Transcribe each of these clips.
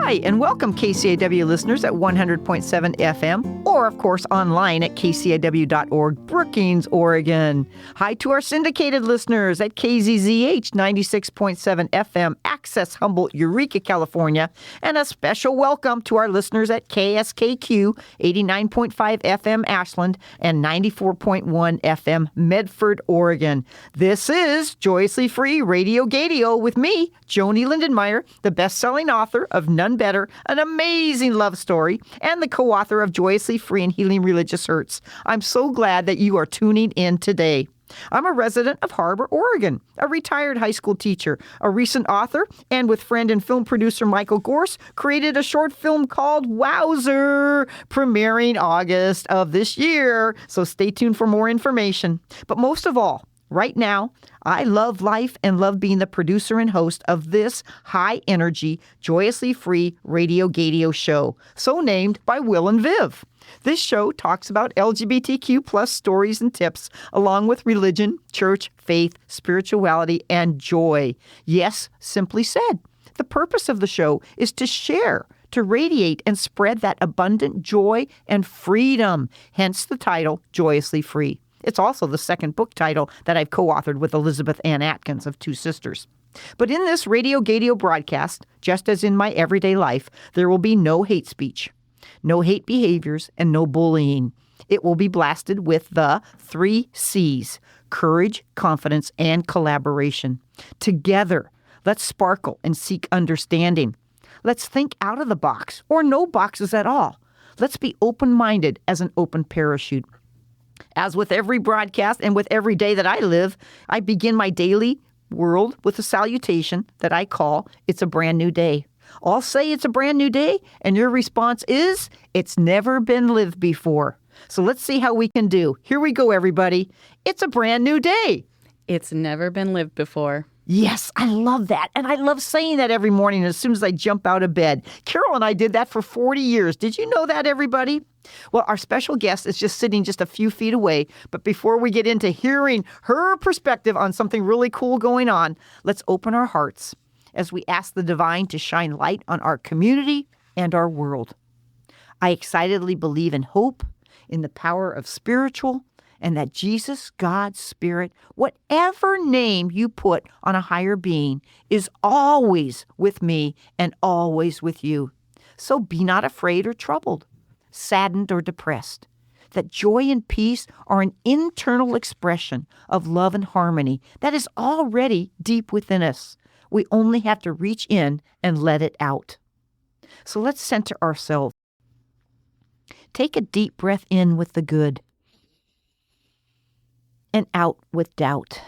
Hi, and welcome KCAW listeners at 100.7 FM, or of course online at kcaw.org, Brookings, Oregon. Hi to our syndicated listeners at KZZH 96.7 FM, Access, Humboldt, Eureka, California, and a special welcome to our listeners at KSKQ 89.5 FM, Ashland, and 94.1 FM, Medford, Oregon. This is Joyously Free Radio Gadio with me, Joanie Lindenmeyer, the best-selling author of None Better, an amazing love story, and the co-author of Joyously Free and Healing Religious Hurts. I'm so glad that you are tuning in today. I'm a resident of Harbor, Oregon, a retired high school teacher, a recent author, and with friend and film producer Michael Gorse, created a short film called Wowzer, premiering August of this year. So stay tuned for more information. But most of all, right now, I love life and love being the producer and host of this high-energy, joyously free Radio Gadio show, so named by Will and Viv. This show talks about LGBTQ plus stories and tips, along with religion, church, faith, spirituality, and joy. Yes, simply said. The purpose of the show is to share, to radiate and spread that abundant joy and freedom, hence the title, Joyously Free. It's also the second book title that I've co-authored with Elizabeth Ann Atkins of Two Sisters. But in this Radio Gadio broadcast, just as in my everyday life, there will be no hate speech, no hate behaviors, and no bullying. It will be blasted with the 3 C's: courage, confidence, and collaboration. Together, let's sparkle and seek understanding. Let's think out of the box, or no boxes at all. Let's be open-minded as an open parachute. As with every broadcast and with every day that I live, I begin my daily world with a salutation that I call, "It's a brand new day." I'll say it's a brand new day, and your response is, "It's never been lived before." So let's see how we can do. Here we go, everybody. It's a brand new day. It's never been lived before. Yes, I love that. And I love saying that every morning as soon as I jump out of bed. Carol and I did that for 40 years. Did you know that, everybody? Well, our special guest is just sitting just a few feet away. But before we get into hearing her perspective on something really cool going on, let's open our hearts as we ask the divine to shine light on our community and our world. I excitedly believe in hope, in the power of spiritual, and that Jesus, God, Spirit, whatever name you put on a higher being, is always with me and always with you. So be not afraid or troubled, saddened or depressed. That joy and peace are an internal expression of love and harmony that is already deep within us. We only have to reach in and let it out. So let's center ourselves. Take a deep breath in with the good and out with doubt.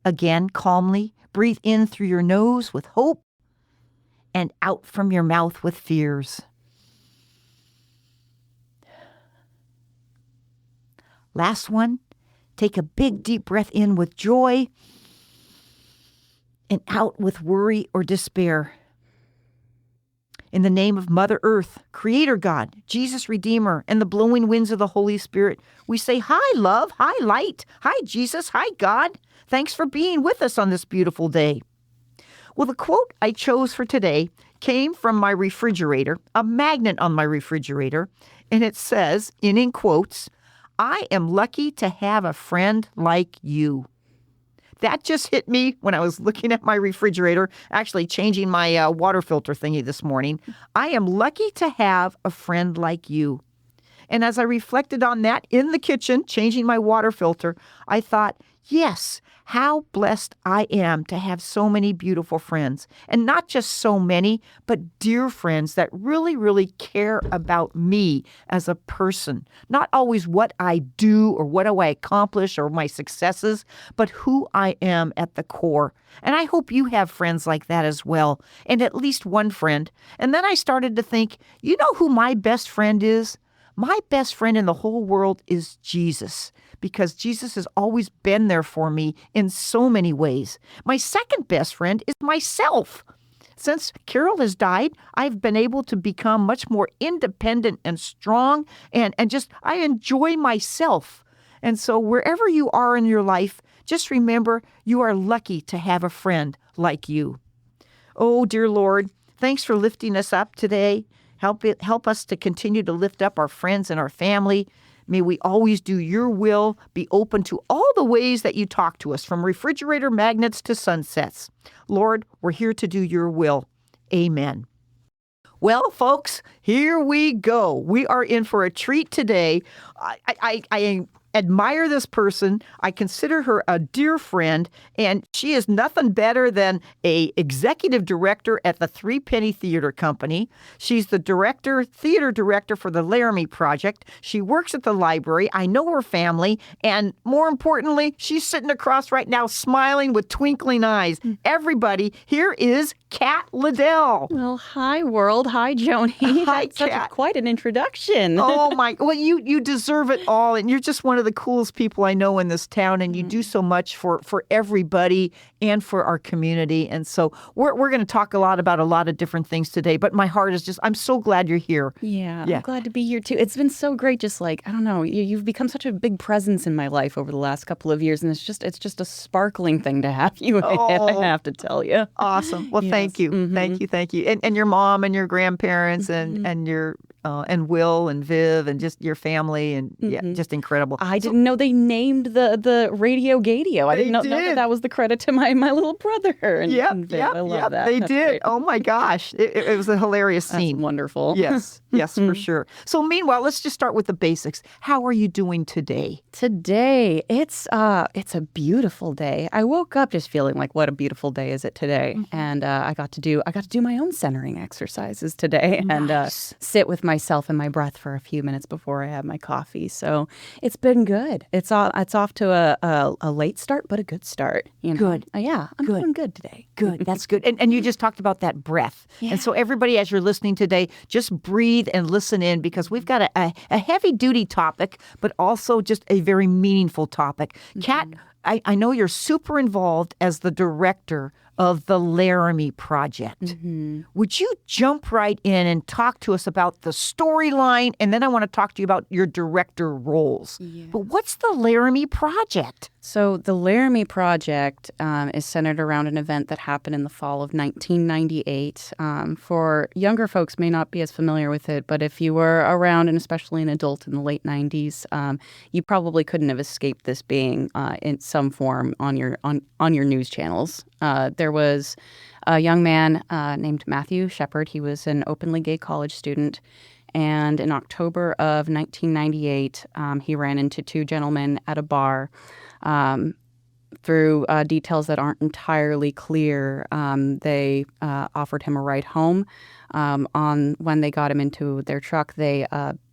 Again, calmly, breathe in through your nose with hope and out from your mouth with fears. Last one, take a big deep breath in with joy and out with worry or despair. In the name of Mother Earth, Creator God, Jesus Redeemer, and the blowing winds of the Holy Spirit, we say, hi, love, hi, light, hi, Jesus, hi, God. Thanks for being with us on this beautiful day. Well, the quote I chose for today came from my refrigerator, a magnet on my refrigerator, and it says, in quotes, "I am lucky to have a friend like you." That just hit me when I was looking at my refrigerator, actually changing my water filter thingy this morning. I am lucky to have a friend like you. And as I reflected on that in the kitchen, changing my water filter, I thought, yes, how blessed I am to have so many beautiful friends. And not just so many, but dear friends that really, really care about me as a person. Not always what I do or what do I accomplish or my successes, but who I am at the core. And I hope you have friends like that as well, and at least one friend. And then I started to think, you know who my best friend is? My best friend in the whole world is Jesus, because Jesus has always been there for me in so many ways. My second best friend is myself. Since Carol has died, I've been able to become much more independent and strong, and just I enjoy myself. And so wherever you are in your life, just remember you are lucky to have a friend like you. Oh, dear Lord, thanks for lifting us up today. Help us to continue to lift up our friends and our family. May we always do your will, be open to all the ways that you talk to us, from refrigerator magnets to sunsets. Lord, we're here to do your will. Amen. Well, folks, here we go. We are in for a treat today. I admire this person. I consider her a dear friend, and she is nothing better than a executive director at the Threepenny Theater Company. She's the theater director for the Laramie Project. She works at the library. I know her family, and more importantly, she's sitting across right now smiling with twinkling eyes. Everybody, here is Kat Liddell. Well, hi, world. Hi, Joanie. Hi, That's Kat. quite an introduction. Oh, my. Well, you deserve it all. And you're just one of the coolest people I know in this town. And you do so much for everybody and for our community. And so we're going to talk about a lot of different things today. But my heart is I'm so glad you're here. Yeah, I'm glad to be here, too. It's been so great. Just like, I don't know, you've become such a big presence in my life over the last couple of years. And it's just a sparkling thing to have you. I have to tell you. Awesome. Well, thank you. Mm-hmm. Thank you. And your mom and your grandparents and your and Will and Viv and just your family and just incredible. I didn't know they named the radio Gadio. I didn't know that was the credit to my little brother. And Viv. I love that. They That's did. great. Oh my gosh, it was a hilarious scene. That's wonderful. Yes, for sure. So meanwhile, let's just start with the basics. How are you doing today? Today, it's a beautiful day. I woke up just feeling like, what a beautiful day is it today? And I got to do my own centering exercises today and sit with myself and my breath for a few minutes before I have my coffee. So it's been good. It's off to a late start, but a good start. You know? Good. I'm doing good today. Good. That's good. And you just talked about that breath. Yeah. And so everybody, as you're listening today, just breathe and listen in, because we've got a heavy-duty topic, but also just a very meaningful topic. Kat, I know you're super involved as the director of the Laramie Project. Would you jump right in and talk to us about the storyline? And then I want to talk to you about your director roles. Yeah. But what's the Laramie Project? So the Laramie Project is centered around an event that happened in the fall of 1998. For younger folks may not be as familiar with it, but if you were around, and especially an adult in the late 90s, you probably couldn't have escaped this being in some form on your news channels. There was a young man named Matthew Shepard. He was an openly gay college student. And in October of 1998, he ran into two gentlemen at a bar. Through details that aren't entirely clear, they offered him a ride home. When they got him into their truck, they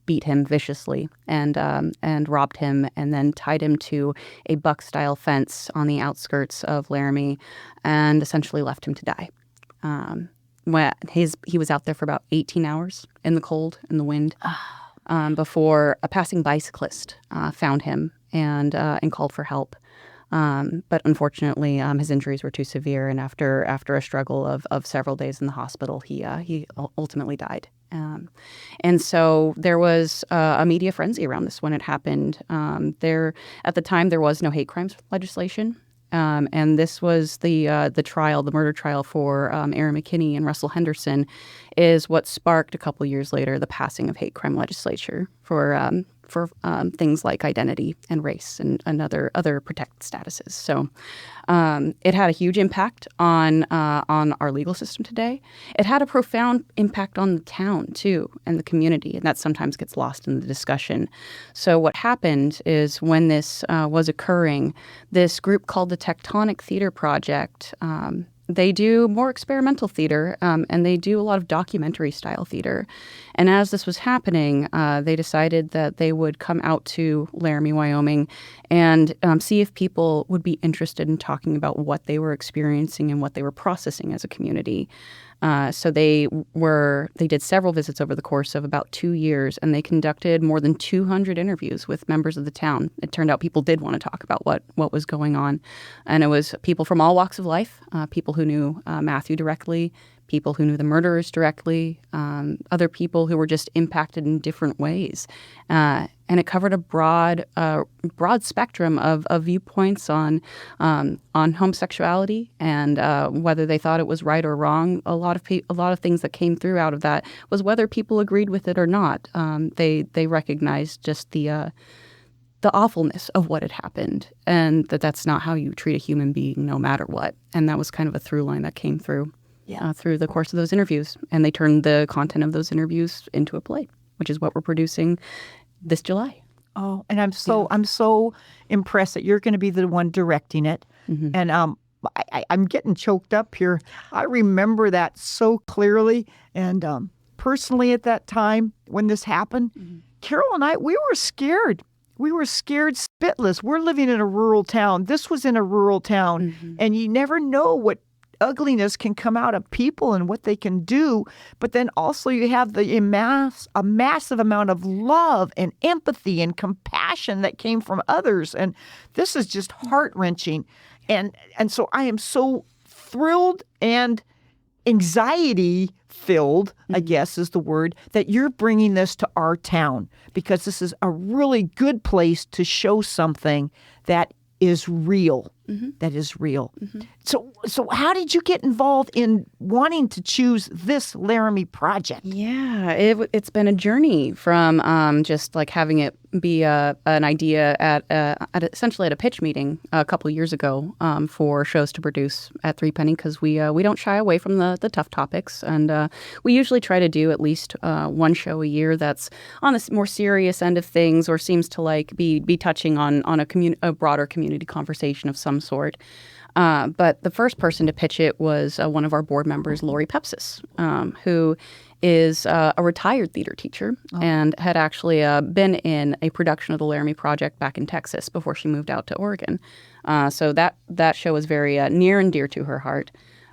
beat him viciously and robbed him, and then tied him to a buck-style fence on the outskirts of Laramie, and essentially left him to die. He was out there for about 18 hours in the cold and the wind before a passing bicyclist found him and called for help. But unfortunately, his injuries were too severe, and after a struggle of several days in the hospital, he ultimately died. And so there was a media frenzy around this when it happened. At the time, there was no hate crimes legislation. And this was the murder trial for Aaron McKinney and Russell Henderson, is what sparked a couple years later the passing of hate crime legislature for things like identity and race and other protected statuses. So it had a huge impact on our legal system today. It had a profound impact on the town too and the community, and that sometimes gets lost in the discussion. So what happened is, when this was occurring, this group called the Tectonic Theater Project, they do more experimental theater, and they do a lot of documentary-style theater. And as this was happening, they decided that they would come out to Laramie, Wyoming, and see if people would be interested in talking about what they were experiencing and what they were processing as a community. So they did several visits over the course of about 2 years, and they conducted more than 200 interviews with members of the town. It turned out people did want to talk about what was going on. And it was people from all walks of life, people who knew Matthew directly, people who knew the murderers directly, other people who were just impacted in different ways. And it covered a broad spectrum of viewpoints on homosexuality and whether they thought it was right or wrong. A lot of things that came through out of that was whether people agreed with it or not. They recognized just the awfulness of what had happened, and that's not how you treat a human being, no matter what. And that was kind of a through line that came through through the course of those interviews. And they turned the content of those interviews into a play, which is what we're producing this July. Oh, and I'm so impressed that you're going to be the one directing it. Mm-hmm. And I'm getting choked up here. I remember that so clearly. And personally at that time when this happened, Carol and I, we were scared. We were scared spitless. We're living in a rural town. This was in a rural town. And you never know what ugliness can come out of people and what they can do. But then also you have a massive amount of love and empathy and compassion that came from others. And this is just heart-wrenching. And so I am so thrilled and anxiety-filled, I guess is the word, that you're bringing this to our town, because this is a really good place to show something that is real. That is real. So how did you get involved in wanting to choose this Laramie project? Yeah, it's been a journey from just like having it be an idea at essentially at a pitch meeting a couple of years ago for shows to produce at Threepenny, because we don't shy away from the tough topics, and we usually try to do at least one show a year that's on the more serious end of things, or seems to like be touching on a broader community conversation of some sort. But the first person to pitch it was one of our board members, Lori Pepsis, who is a retired theater teacher and had actually been in a production of the Laramie Project back in Texas before she moved out to Oregon. So that show was very near and dear to her heart.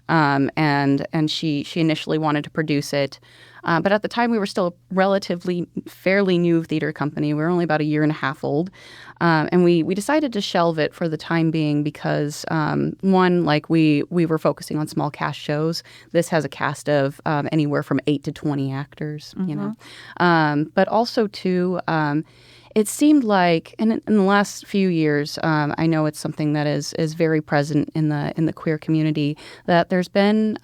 And she initially wanted to produce it. But at the time, we were still a relatively fairly new theater company. We were only about a year and a half old. And we decided to shelve it for the time being because, one, like we were focusing on small cast shows. This has a cast of anywhere from 8 to 20 actors, you know. But also, two, it seemed like in the last few years, I know it's something that is very present in the queer community, that there's been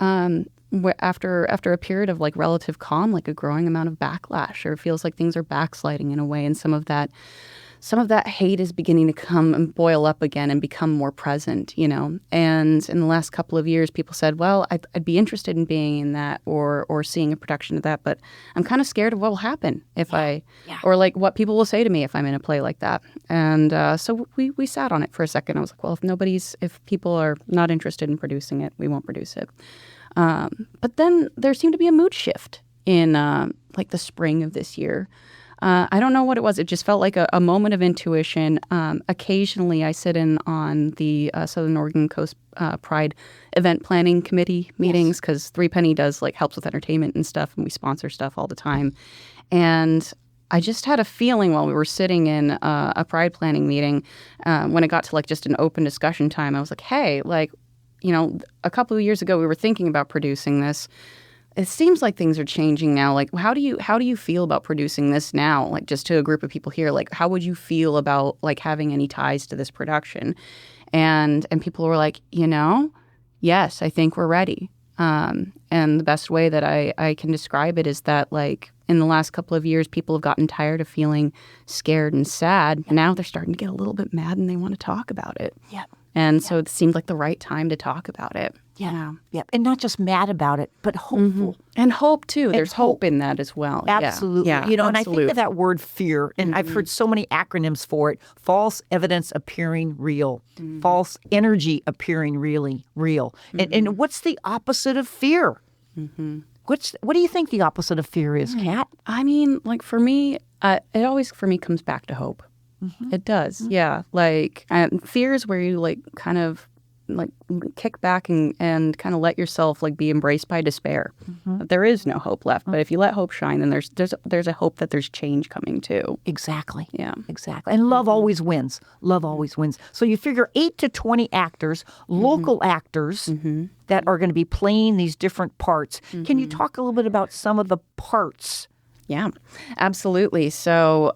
after a period of like relative calm, like a growing amount of backlash, or it feels like things are backsliding in a way, and some of that hate is beginning to come and boil up again and become more present, you know. And in the last couple of years, people said, well, I'd be interested in being in that or seeing a production of that, but I'm kind of scared of what will happen if or like what people will say to me if I'm in a play like that. And so we sat on it for a second. I was like, well, if people are not interested in producing it, we won't produce it. But then there seemed to be a mood shift in like the spring of this year. I don't know what it was. It just felt like a moment of intuition. Occasionally, I sit in on the Southern Oregon Coast Pride event planning committee meetings, because Threepenny does like helps with entertainment and stuff, and we sponsor stuff all the time. And I just had a feeling while we were sitting in a Pride planning meeting, when it got to like just an open discussion time, I was like, hey, like, you know, a couple of years ago we were thinking about producing this. It seems like things are changing now. Like, how do you feel about producing this now? Like, just to a group of people here, like, how would you feel about like having any ties to this production? And people were like, you know, yes, I think we're ready. And the best way that I can describe it is that, like, in the last couple of years, people have gotten tired of feeling scared and sad. Now they're starting to get a little bit mad and they want to talk about it. Yeah. And so it seemed like the right time to talk about it. Yeah. Yeah. And not just mad about it, but hopeful. And hope, too. There's hope in that as well. Absolutely. Yeah. You know, and I think of that word fear, and I've heard so many acronyms for it. False evidence appearing real. False energy appearing really real. And what's the opposite of fear? What do you think the opposite of fear is, Kat? I mean, like for me, it always for me comes back to hope. It does. Yeah. Like fear is where you like kind of kick back and kind of let yourself be embraced by despair. There is no hope left, but if you let hope shine, then there's a hope that there's change coming too. Exactly. Yeah. Exactly. And love always wins. Love always wins. So you figure 8 to 20 actors, local actors that are going to be playing these different parts. Can you talk a little bit about some of the parts? Yeah, absolutely. So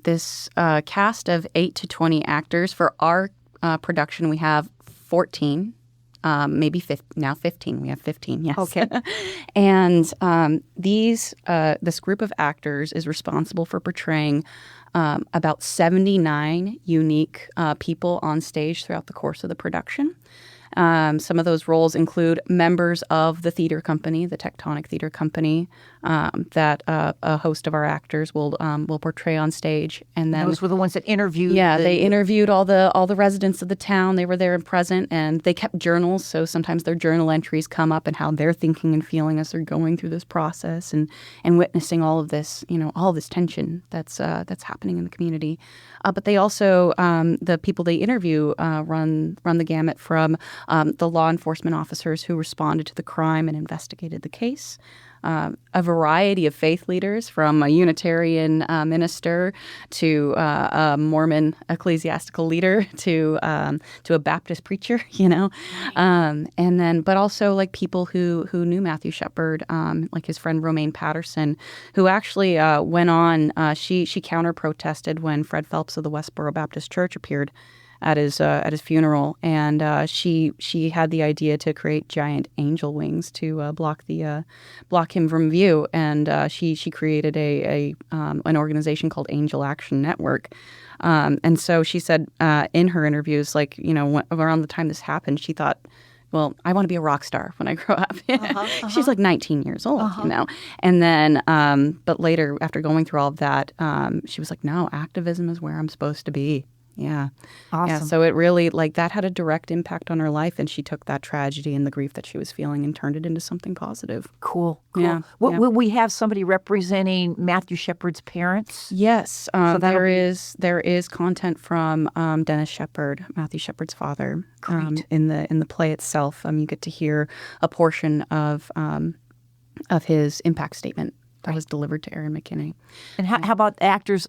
this cast of 8 to 20 actors for our production, we have 14, maybe 15, now 15. We have 15, yes. Okay. And this group of actors is responsible for portraying about 79 unique people on stage throughout the course of the production. Some of those roles include members of the theater company, the Tectonic Theater Company, that a host of our actors will portray on stage. And then those were the ones that interviewed. Yeah, they interviewed all the residents of the town. They were there and present, and they kept journals. So sometimes their journal entries come up and how they're thinking and feeling as they're going through this process and witnessing all of this, all this tension that's happening in the community. But they also, the people they interview run the gamut from the law enforcement officers who responded to the crime and investigated the case, a variety of faith leaders, from a Unitarian minister to a Mormon ecclesiastical leader to a Baptist preacher, and then but also people who knew Matthew Shepard, like his friend Romaine Patterson, who actually went on. She counter protested when Fred Phelps of the Westboro Baptist Church appeared at his funeral, and she had the idea to create giant angel wings to block him from view, and she created an organization called Angel Action Network, and so she said in her interviews, around the time this happened, she thought, well, I want to be a rock star when I grow up. She's 19 years old, And then, but later, after going through all of that, she was like, no, activism is where I'm supposed to be. Yeah. Awesome. Yeah, so it really, that had a direct impact on her life, and she took that tragedy and the grief that she was feeling and turned it into something positive. Cool. Yeah. Will we have somebody representing Matthew Shepard's parents? Yes. There is content from Dennis Shepard, Matthew Shepard's father, in the play itself. You get to hear a portion of his impact statement that was delivered to Aaron McKinney. And how about actors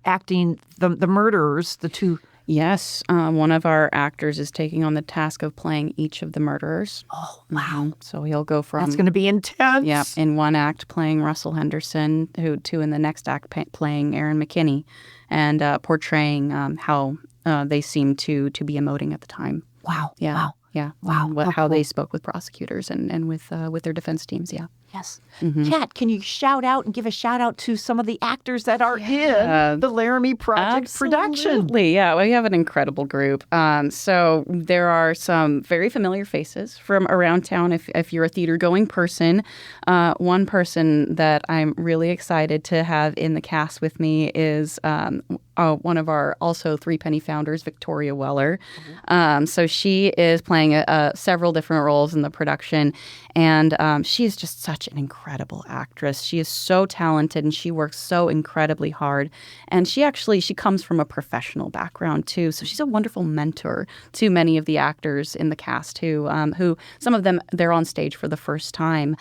acting the murderers, the two? Yes. One of our actors is taking on the task of playing each of the murderers. Oh, wow. So he'll go from... That's going to be intense. Yeah. In one act playing Russell Henderson, to in the next act playing Aaron McKinney, and portraying how they seemed to be emoting at the time. Wow. Yeah. Wow. Yeah. Wow. How they spoke with prosecutors and with their defense teams. Yeah. Yes. Kat, can you give a shout out to some of the actors that are in the Laramie Project production? Absolutely. Yeah, we have an incredible group. So there are some very familiar faces from around town. If you're a theater-going person, one person that I'm really excited to have in the cast with me is one of our also Threepenny founders, Victoria Weller. So she is playing several different roles in the production, and she is just such an incredible actress. She is so talented, and she works so incredibly hard. And she comes from a professional background too, so she's a wonderful mentor to many of the actors in the cast who some of them, they're on stage for the first time.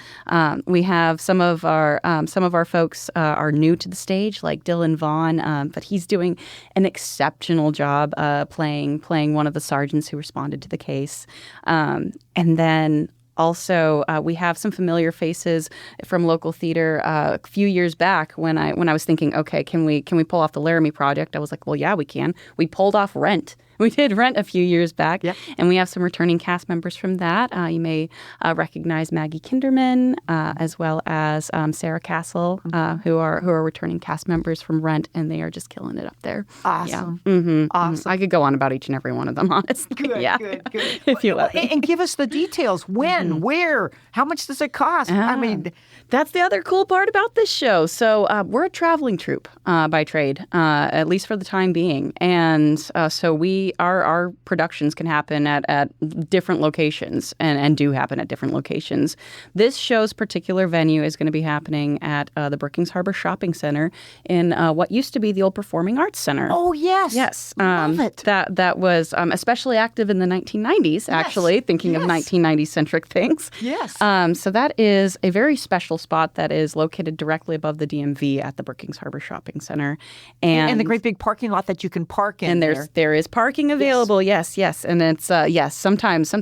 We have some of our folks are new to the stage, like Dylan Vaughn, but he's doing an exceptional job playing one of the sergeants who responded to the case. And then also, we have some familiar faces from local theater. A few years back, when I was thinking, okay, can we pull off the Laramie Project? I was like, well, yeah, we can. We pulled off Rent. We did Rent a few years back, and we have some returning cast members from that. You may recognize Maggie Kinderman, as well as Sarah Castle, who are returning cast members from Rent, and they are just killing it up there. Awesome. Yeah. Awesome. I could go on about each and every one of them, honestly. Good. If you let me. And give us the details. When, where, how much does it cost? I mean, that's the other cool part about this show. So we're a traveling troupe by trade, at least for the time being. And so we our productions can happen at different locations and do happen at different locations. This show's particular venue is going to be happening at the Brookings Harbor Shopping Center in what used to be the old Performing Arts Center. Oh, yes. Yes. Love it. That was especially active in the 1990s, actually, thinking of 1990s-centric things. Yes. So that is a very special spot that is located directly above the DMV at the Brookings Harbor Shopping Center. And the great big parking lot that you can park in. And there is parking available, yes. And it's, sometimes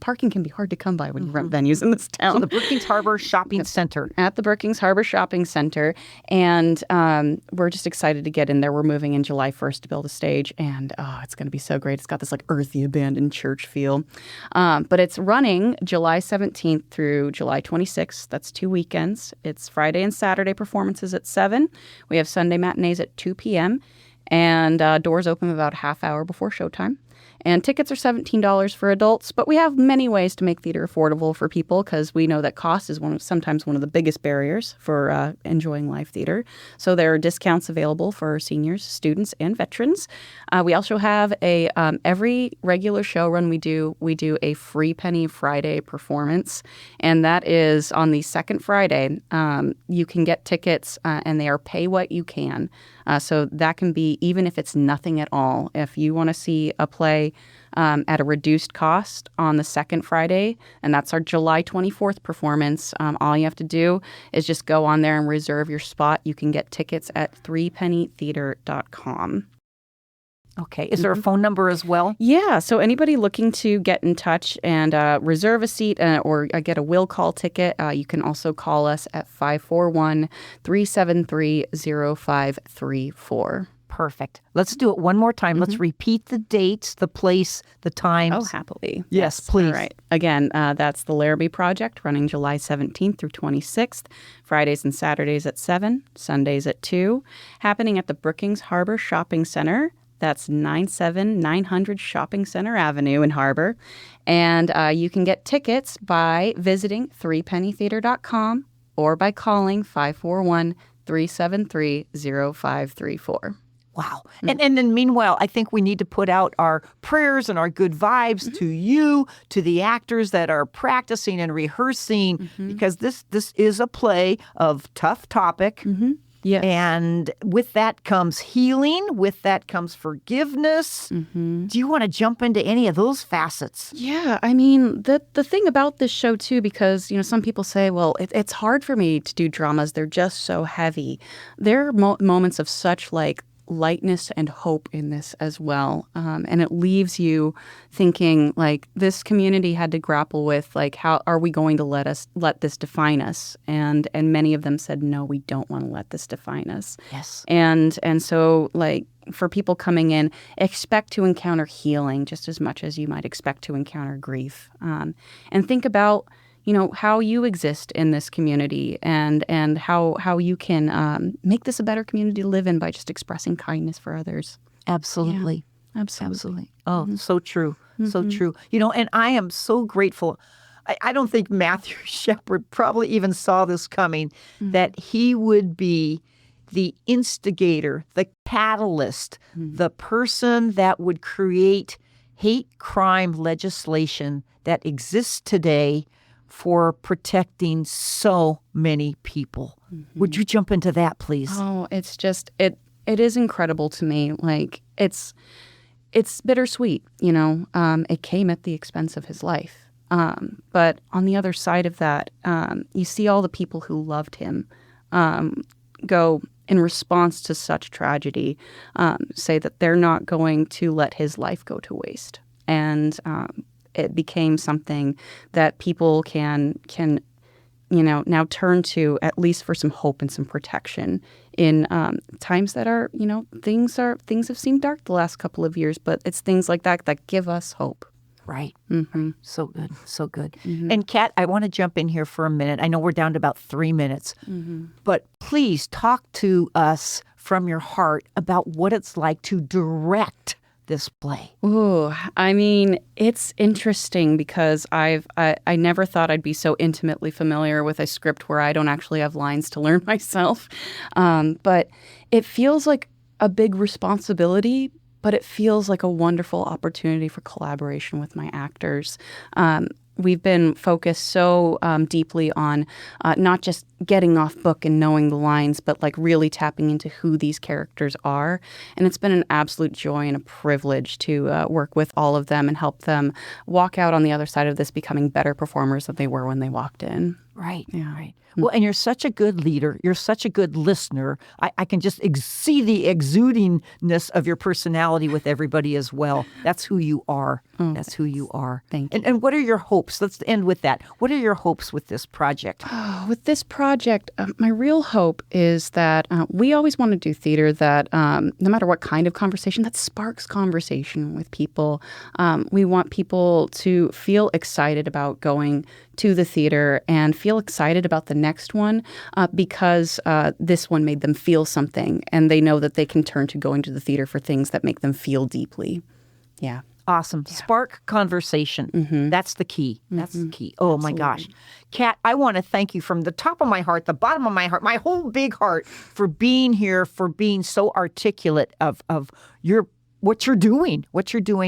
parking can be hard to come by when you rent venues in this town. So the Brookings Harbor Shopping Center. At the Brookings Harbor Shopping Center. And we're just excited to get in there. We're moving in July 1st to build a stage. And it's going to be so great. It's got this like earthy abandoned church feel. But it's running July 17th through July 26th. That's 2 weekends. It's Friday and Saturday performances at 7. We have Sunday matinees at 2 p.m. And doors open about a half hour before showtime. And tickets are $17 for adults, but we have many ways to make theater affordable for people because we know that cost is sometimes one of the biggest barriers for enjoying live theater. So there are discounts available for seniors, students, and veterans. We also have every regular show run we do a Threepenny Friday performance, and that is on the second Friday. You can get tickets, and they are pay what you can. So that can be even if it's nothing at all. If you want to see a play at a reduced cost on the second Friday, and that's our July 24th performance, all you have to do is just go on there and reserve your spot. You can get tickets at threepennytheater.com. Okay. Is there a phone number as well? Yeah. So anybody looking to get in touch and reserve a seat or get a will call ticket, you can also call us at 541-373-0534. Perfect. Let's do it one more time. Let's repeat the dates, the place, the times. Oh, happily. Yes, please. All right. Again, that's the Laramie Project running July 17th through 26th, Fridays and Saturdays at 7, Sundays at 2, happening at the Brookings Harbor Shopping Center. That's 97900 Shopping Center Avenue in Harbor. And you can get tickets by visiting threepennytheater.com or by calling 541-373-0534. Wow. And then meanwhile, I think we need to put out our prayers and our good vibes to you, to the actors that are practicing and rehearsing, because this is a play of tough topic. Yes. And with that comes healing. With that comes forgiveness. Do you want to jump into any of those facets? Yeah. I mean, the thing about this show, too, because, some people say, well, it's hard for me to do dramas. They're just so heavy. There are moments of such, lightness and hope in this as well. And it leaves you thinking, this community had to grapple with, how are we going to let this define us? And many of them said, no, we don't want to let this define us. Yes. And so, for people coming in, expect to encounter healing just as much as you might expect to encounter grief. And think about how you exist in this community and how you can make this a better community to live in by just expressing kindness for others. Absolutely. Yeah, absolutely. Oh, so true. So true. And I am so grateful. I don't think Matthew Shepard probably even saw this coming, that he would be the instigator, the catalyst, the person that would create hate crime legislation that exists today for protecting so many people. Would you jump into that, please? Oh, it's just, it is incredible to me. It's bittersweet, it came at the expense of his life. But on the other side of that, you see all the people who loved him go in response to such tragedy, say that they're not going to let his life go to waste. And it became something that people can now turn to, at least for some hope and some protection in times that are, things have seemed dark the last couple of years, but it's things like that give us hope. Right. So good. So good. And Kat, I want to jump in here for a minute. I know we're down to about 3 minutes, but please talk to us from your heart about what it's like to direct this play. Ooh, I mean, it's interesting because I never thought I'd be so intimately familiar with a script where I don't actually have lines to learn myself. But it feels like a big responsibility, but it feels like a wonderful opportunity for collaboration with my actors. We've been focused so deeply on not just getting off book and knowing the lines, but like really tapping into who these characters are. And it's been an absolute joy and a privilege to work with all of them and help them walk out on the other side of this becoming better performers than they were when they walked in. Right, Yeah. right. Well, and you're such a good leader. You're such a good listener. I can just see the exudingness of your personality with everybody as well. That's who you are. That's who you are. Thank you. And what are your hopes? Let's end with that. What are your hopes with this project? With this project, my real hope is that we always want to do theater that no matter what kind of conversation, that sparks conversation with people. We want people to feel excited about going to the theater and feel excited about the next one because this one made them feel something, and they know that they can turn to going to the theater for things that make them feel deeply. Yeah. Awesome. Yeah. Spark conversation. Mm-hmm. That's the key. That's the key. Oh, absolutely. My gosh. Kat, I want to thank you from the top of my heart, the bottom of my heart, my whole big heart for being here, for being so articulate of what you're doing,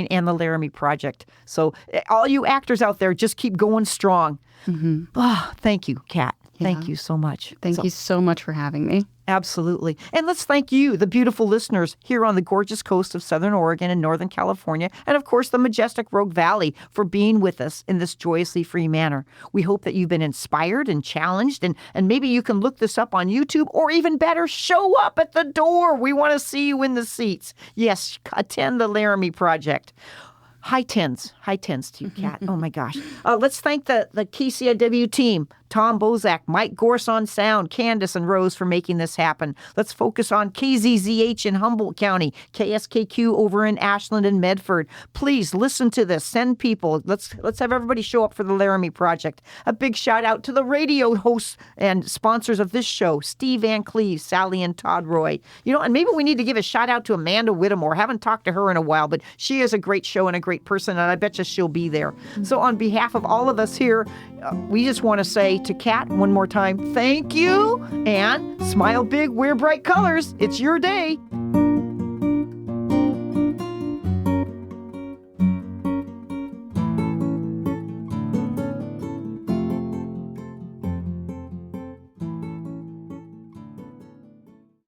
and the Laramie Project. So all you actors out there, just keep going strong. Mm-hmm. Oh, thank you, Kat. Yeah. Thank you so much. Thank you so much for having me. Absolutely. And let's thank you, the beautiful listeners here on the gorgeous coast of Southern Oregon and Northern California, and of course the majestic Rogue Valley, for being with us in this joyously free manner. We hope that you've been inspired and challenged, and maybe you can look this up on YouTube, or even better, show up at the door. We want to see you in the seats. Yes, attend the Laramie Project. High tens to you, Kat. Oh, my gosh. Let's thank the KCIW team, Tom Bozak, Mike Gorse on sound, Candace and Rose for making this happen. Let's focus on KZZH in Humboldt County, KSKQ over in Ashland and Medford. Please listen to this. Send people. Let's have everybody show up for the Laramie Project. A big shout out to the radio hosts and sponsors of this show, Steve Van Cleve, Sally and Todd Roy. And maybe we need to give a shout out to Amanda Whittemore. Haven't talked to her in a while, but she is a great show and a great person, and I bet you she'll be there. So on behalf of all of us here, we just want to say to Kat one more time, thank you, and smile big, wear bright colors. It's your day.